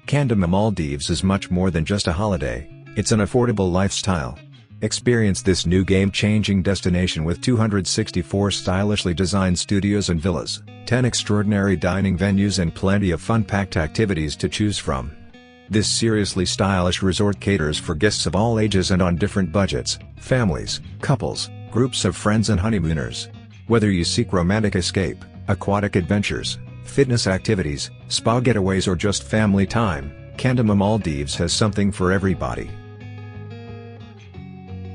Kandima Maldives is much more than just a holiday, it's an affordable lifestyle. Experience this new game-changing destination with 264 stylishly designed studios and villas, 10 extraordinary dining venues and plenty of fun-packed activities to choose from. This seriously stylish resort caters for guests of all ages and on different budgets, families, couples, groups of friends and honeymooners. Whether you seek romantic escape, aquatic adventures, fitness activities, spa getaways or just family time, Kandima Maldives has something for everybody.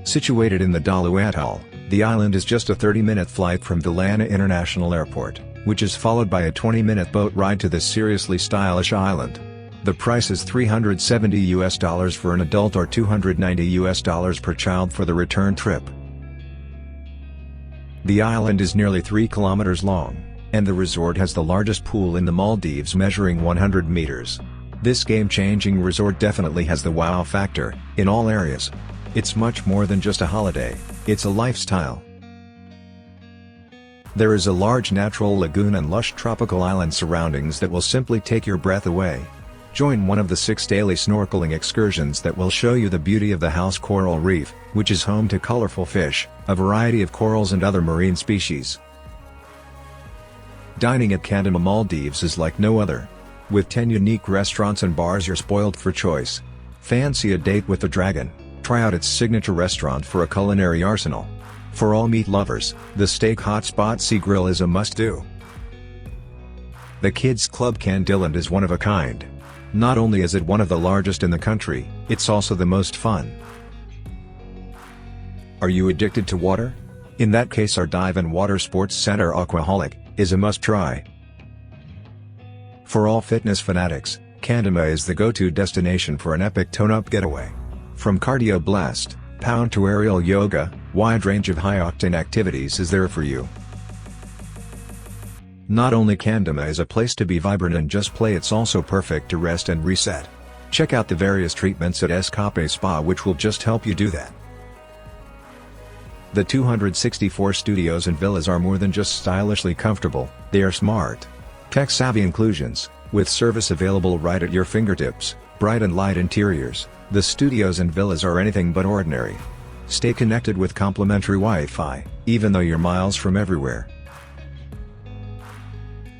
Situated in the Dhaalu Atoll, the island is just a 30-minute flight from Dhaalu International Airport, which is followed by a 20-minute boat ride to this seriously stylish island. The price is $370 for an adult or $290 per child for the return trip. The island is nearly 3 kilometers long, and the resort has the largest pool in the Maldives measuring 100 meters. This game-changing resort definitely has the wow factor, in all areas. It's much more than just a holiday, it's a lifestyle. There is a large natural lagoon and lush tropical island surroundings that will simply take your breath away. Join one of the 6 daily snorkeling excursions that will show you the beauty of the house coral reef, which is home to colorful fish, a variety of corals and other marine species. Dining at Kandima Maldives is like no other. With 10 unique restaurants and bars, you're spoiled for choice. Fancy a date with the dragon? Try out its signature restaurant for a culinary arsenal. For all meat lovers, the steak hotspot Sea Grill is a must-do. The Kids Club Kandilland is one of a kind. Not only is it one of the largest in the country, it's also the most fun. Are you addicted to water? In that case, our Dive and Water Sports Center Aquaholic is a must-try. For all fitness fanatics, Kandima is the go-to destination for an epic tone-up getaway. From cardio blast, pound to aerial yoga, wide range of high-octane activities is there for you. Not only Kandima is a place to be vibrant and just play, it's also perfect to rest and reset. Check out the various treatments at Escape Spa which will just help you do that. The 264 studios and villas are more than just stylishly comfortable, they are smart. Tech-savvy inclusions, with service available right at your fingertips, bright and light interiors, the studios and villas are anything but ordinary. Stay connected with complimentary Wi-Fi, even though you're miles from everywhere.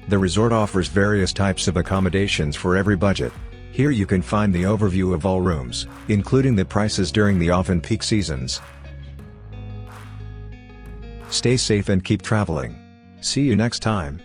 The resort offers various types of accommodations for every budget. Here you can find the overview of all rooms, including the prices during the often peak seasons. Stay safe and keep traveling. See you next time.